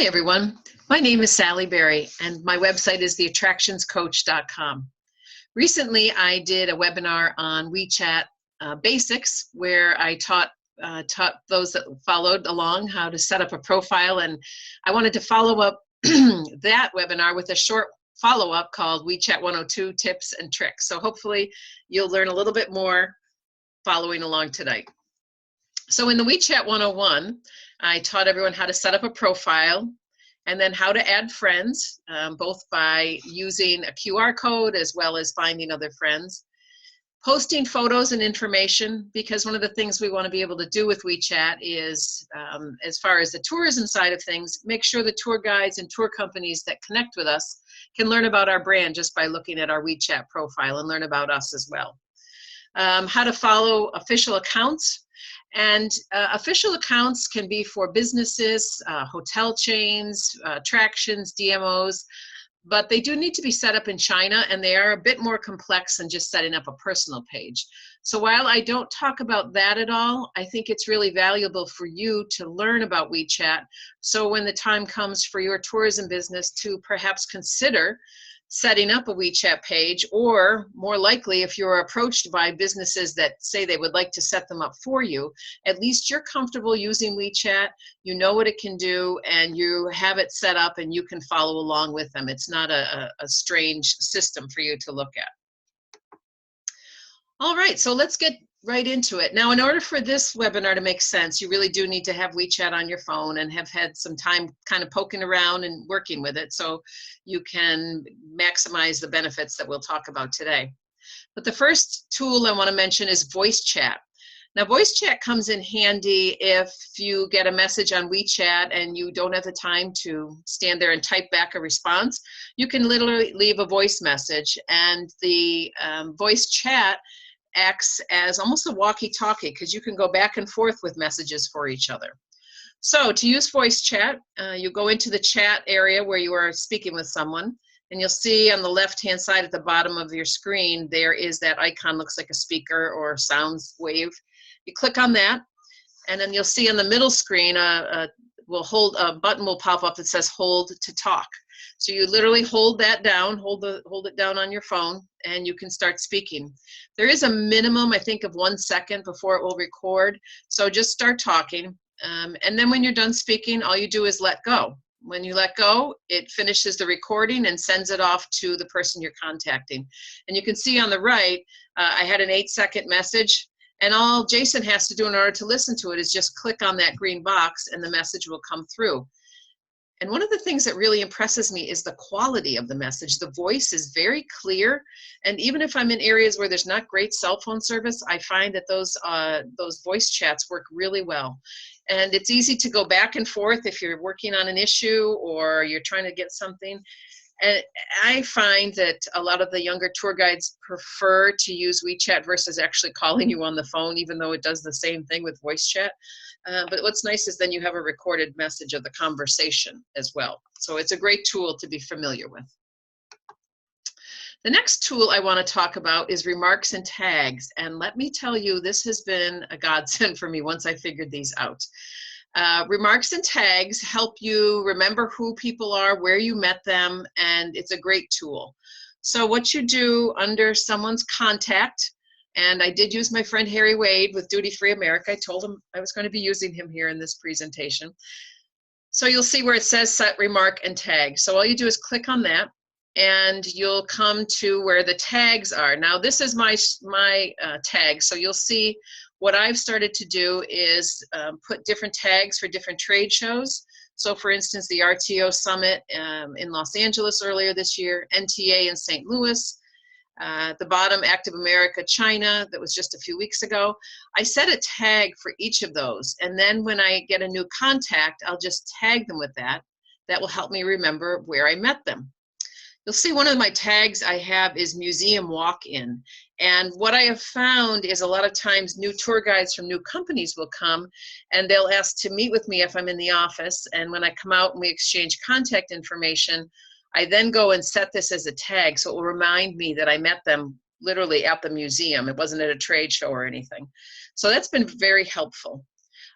Hi, everyone. My name is Sally Berry, and my website is theattractionscoach.com. Recently, I did a webinar on WeChat basics, where I taught those that followed along how to set up a profile, and I wanted to follow up that webinar with a short follow-up called WeChat 102 Tips and Tricks. So hopefully you'll learn a little bit more following along tonight. So in the WeChat 101, I taught everyone how to set up a profile and then how to add friends, both by using a QR code as well as finding other friends. Posting photos and information, because one of the things we want to be able to do with WeChat is, as far as the tourism side of things, make sure the tour guides and tour companies that connect with us can learn about our brand just by looking at our WeChat profile and learn about us as well. How to follow official accounts. And official accounts can be for businesses, hotel chains, attractions, DMOs, but they do need to be set up in China, and they are a bit more complex than just setting up a personal page. So while I don't talk about that at all, I think it's really valuable for you to learn about WeChat, so when the time comes for your tourism business to perhaps consider setting up a WeChat page, or more likely, if you're approached by businesses that say they would like to set them up for you, at least you're comfortable using WeChat, you know what it can do, and you have it set up and you can follow along with them. It's not a strange system for you to look at. All right, so let's get right into it. Now, in order for this webinar to make sense, you really do need to have WeChat on your phone and have had some time kind of poking around and working with it so you can maximize the benefits that we'll talk about today. But the first tool I want to mention is voice chat. Now, voice chat comes in handy if you get a message on WeChat and you don't have the time to stand there and type back a response. You can literally leave a voice message, and the voice chat acts as almost a walkie-talkie, because you can go back and forth with messages for each other. So to use voice chat, you go into the chat area where you are speaking with someone, and you'll see on the left-hand side at the bottom of your screen, there is that icon, looks like a speaker or sounds wave. You click on that, and then you'll see on the middle screen, a button will pop up that says hold to talk. So you literally hold that down, hold it down on your phone, and you can start speaking. There is a minimum, I think, of 1 second before it will record. So just start talking. And then when you're done speaking, all you do is let go. When you let go, it finishes the recording and sends it off to the person you're contacting. And you can see on the right, I had an 8-second message. And all Jason has to do in order to listen to it is just click on that green box and the message will come through. And one of the things that really impresses me is the quality of the message. The voice is very clear. And even if I'm in areas where there's not great cell phone service, I find that those voice chats work really well. And it's easy to go back and forth if you're working on an issue or you're trying to get something. And I find that a lot of the younger tour guides prefer to use WeChat versus actually calling you on the phone, even though it does the same thing with voice chat. But what's nice is then you have a recorded message of the conversation as well. So it's a great tool to be familiar with. The next tool I want to talk about is remarks and tags. And let me tell you, this has been a godsend for me once I figured these out. Remarks and tags help you remember who people are, where you met them, and it's a great tool. So what you do under someone's contact, and I did use my friend Harry Wade with Duty Free America. I told him I was going to be using him here in this presentation. So you'll see where it says set remark and tag. So all you do is click on that, and you'll come to where the tags are. Now this is my tag, so you'll see what I've started to do is put different tags for different trade shows. So for instance, the RTO Summit in Los Angeles earlier this year, NTA in St. Louis, at the bottom, Active America China, that was just a few weeks ago. I set a tag for each of those, and then when I get a new contact, I'll just tag them with that. That will help me remember where I met them. You'll see one of my tags I have is Museum Walk-In. And what I have found is a lot of times new tour guides from new companies will come and they'll ask to meet with me if I'm in the office. And when I come out and we exchange contact information, I then go and set this as a tag, so it will remind me that I met them literally at the museum. It wasn't at a trade show or anything. So that's been very helpful.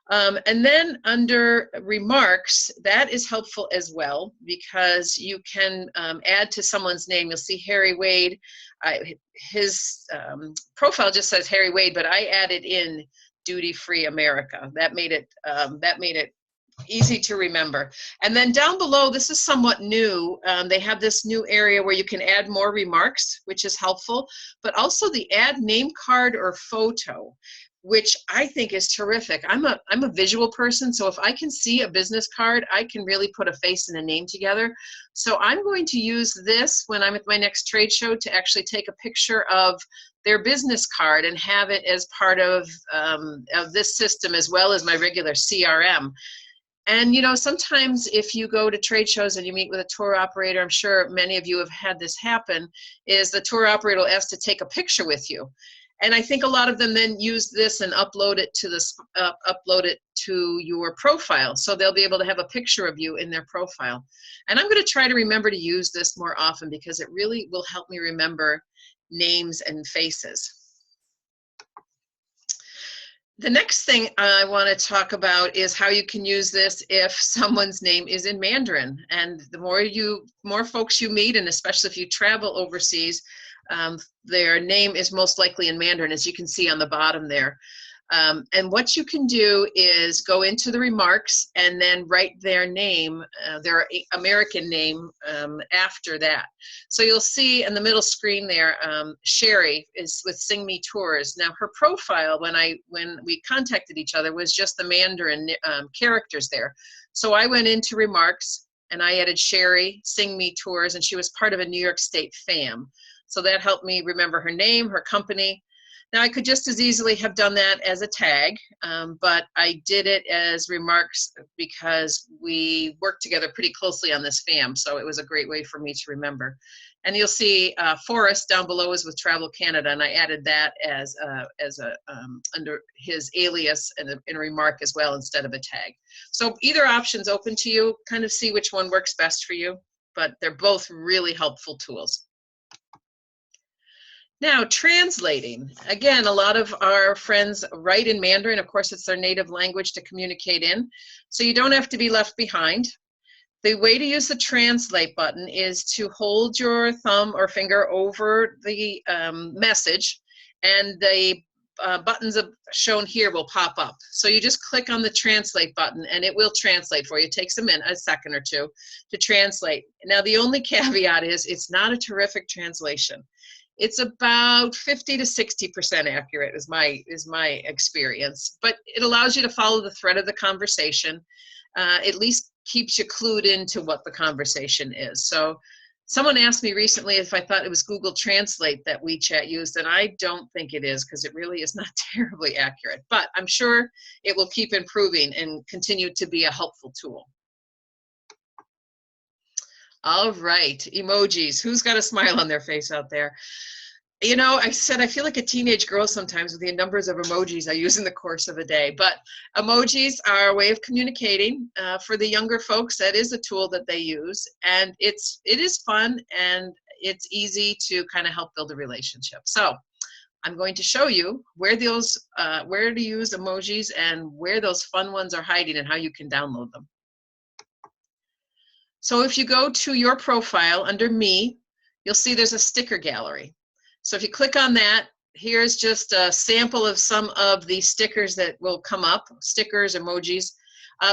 And then under remarks, that is helpful as well because you can add to someone's name. You'll see Harry Wade. His profile just says Harry Wade, but I added in Duty Free America. That made it easy to remember. And then down below, this is somewhat new. They have this new area where you can add more remarks, which is helpful, but also the add name card or photo, which I think is terrific. I'm a visual person, so if I can see a business card, I can really put a face and a name together. So I'm going to use this when I'm at my next trade show to actually take a picture of their business card and have it as part of this system as well as my regular CRM. And, you know, sometimes if you go to trade shows and you meet with a tour operator, I'm sure many of you have had this happen, is the tour operator will ask to take a picture with you. And I think a lot of them then use this and upload it to your profile. So they'll be able to have a picture of you in their profile. And I'm going to try to remember to use this more often because it really will help me remember names and faces. The next thing I want to talk about is how you can use this if someone's name is in Mandarin. And the more folks you meet, and especially if you travel overseas, their name is most likely in Mandarin, as you can see on the bottom there. And what you can do is go into the remarks and then write their name, their American name after that. So you'll see in the middle screen there, Sherry is with Sing Me Tours. Now her profile when we contacted each other was just the Mandarin characters there. So I went into remarks and I added Sherry, Sing Me Tours, and she was part of a New York State fam. So that helped me remember her name, her company. Now I could just as easily have done that as a tag, but I did it as remarks because we worked together pretty closely on this fam, so it was a great way for me to remember. And you'll see Forrest down below is with Travel Canada, and I added that as under his alias in a remark as well instead of a tag. So either option's open to you, kind of see which one works best for you, but they're both really helpful tools. Now, translating. Again, a lot of our friends write in Mandarin. Of course, it's their native language to communicate in, so you don't have to be left behind. The way to use the translate button is to hold your thumb or finger over the message, and the buttons shown here will pop up. So you just click on the translate button and it will translate for you. It takes a second or two to translate. Now, the only caveat is it's not a terrific translation. It's about 50 to 60% accurate is my experience, but it allows you to follow the thread of the conversation. At least keeps you clued into what the conversation is. So someone asked me recently if I thought it was Google Translate that WeChat used, and I don't think it is because it really is not terribly accurate, but I'm sure it will keep improving and continue to be a helpful tool. All right, emojis. Who's got a smile on their face out there? You know, I said I feel like a teenage girl sometimes with the numbers of emojis I use in the course of a day, but emojis are a way of communicating. For the younger folks, that is a tool that they use, and it is fun and it's easy to kind of help build a relationship. So I'm going to show you where to use emojis and where those fun ones are hiding and how you can download them. So if you go to your profile under Me, you'll see there's a sticker gallery. So if you click on that, here's just a sample of some of the stickers that will come up, stickers, emojis.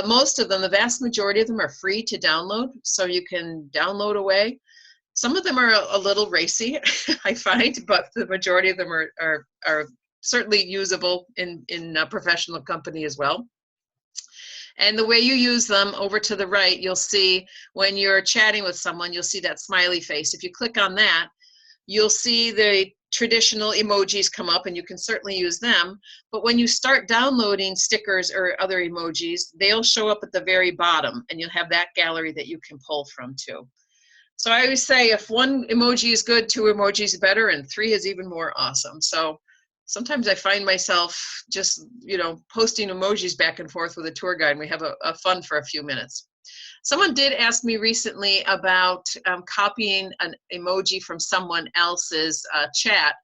Most of them, the vast majority of them are free to download, so you can download away. Some of them are a little racy, I find, but the majority of them are certainly usable in a professional company as well. And the way you use them, over to the right, you'll see when you're chatting with someone, you'll see that smiley face. If you click on that, you'll see the traditional emojis come up, and you can certainly use them. But when you start downloading stickers or other emojis, they'll show up at the very bottom, and you'll have that gallery that you can pull from too. So I always say if one emoji is good, 2 emojis better, and 3 is even more awesome. So sometimes I find myself just, posting emojis back and forth with a tour guide, and we have a fun for a few minutes. Someone did ask me recently about copying an emoji from someone else's chat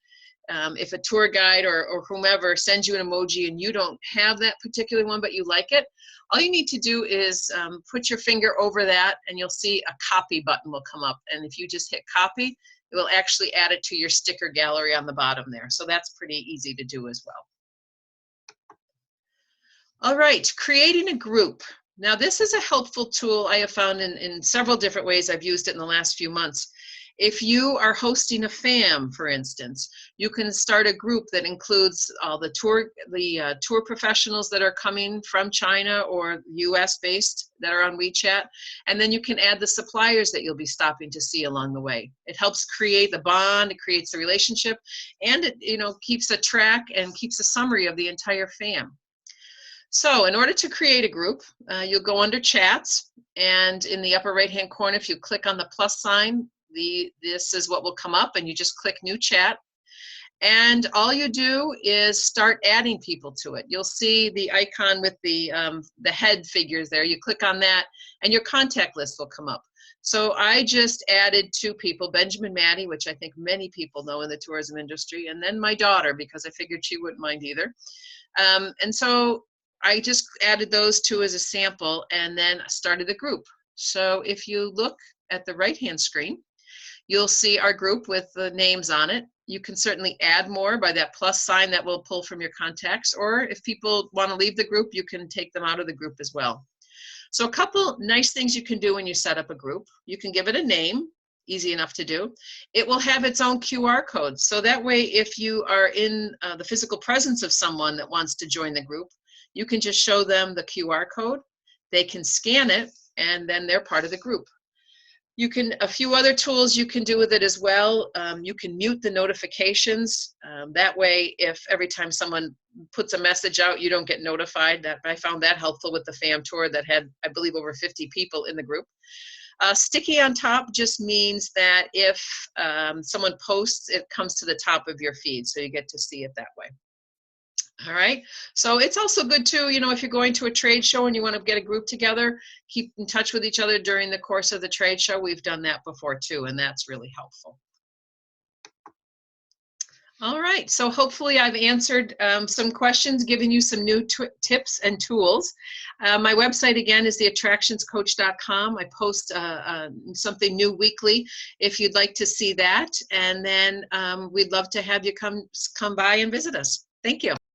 if a tour guide or whomever sends you an emoji and you don't have that particular one but you like it, all you need to do is put your finger over that and you'll see a copy button will come up. And if you just hit copy, it will actually add it to your sticker gallery on the bottom there. So that's pretty easy to do as well. All right, creating a group. Now this is a helpful tool I have found in several different ways. I've used it in the last few months. If you are hosting a FAM, for instance, you can start a group that includes all the tour professionals that are coming from China or US based that are on WeChat, and then you can add the suppliers that you'll be stopping to see along the way. It helps create the bond, it creates the relationship, and it keeps a track and keeps a summary of the entire FAM. So in order to create a group, you'll go under chats, and in the upper right hand corner, if you click on the plus sign, this is what will come up, and you just click new chat. And all you do is start adding people to it. You'll see the icon with the head figures there. You click on that and your contact list will come up. So I just added 2 people, Benjamin Maddie, which I think many people know in the tourism industry, and then my daughter, because I figured she wouldn't mind either. And so I just added those 2 as a sample and then started the group. So if you look at the right-hand screen, you'll see our group with the names on it. You can certainly add more by that plus sign that will pull from your contacts, or if people want to leave the group, you can take them out of the group as well. So a couple nice things you can do when you set up a group. You can give it a name, easy enough to do. It will have its own QR code. So that way, if you are in the physical presence of someone that wants to join the group, you can just show them the QR code, they can scan it, and then they're part of the group. A few other tools you can do with it as well. You can mute the notifications. That way, if every time someone puts a message out, you don't get notified. I found that helpful with the FAM tour that had, I believe, over 50 people in the group. Sticky on top just means that if someone posts, it comes to the top of your feed, so you get to see it that way. All right, so it's also good too, if you're going to a trade show and you want to get a group together, keep in touch with each other during the course of the trade show. We've done that before too, and that's really helpful. All right, so hopefully I've answered some questions, given you some new tips and tools. My website again is theattractionscoach.com. I post something new weekly if you'd like to see that, and then we'd love to have you come by and visit us. Thank you.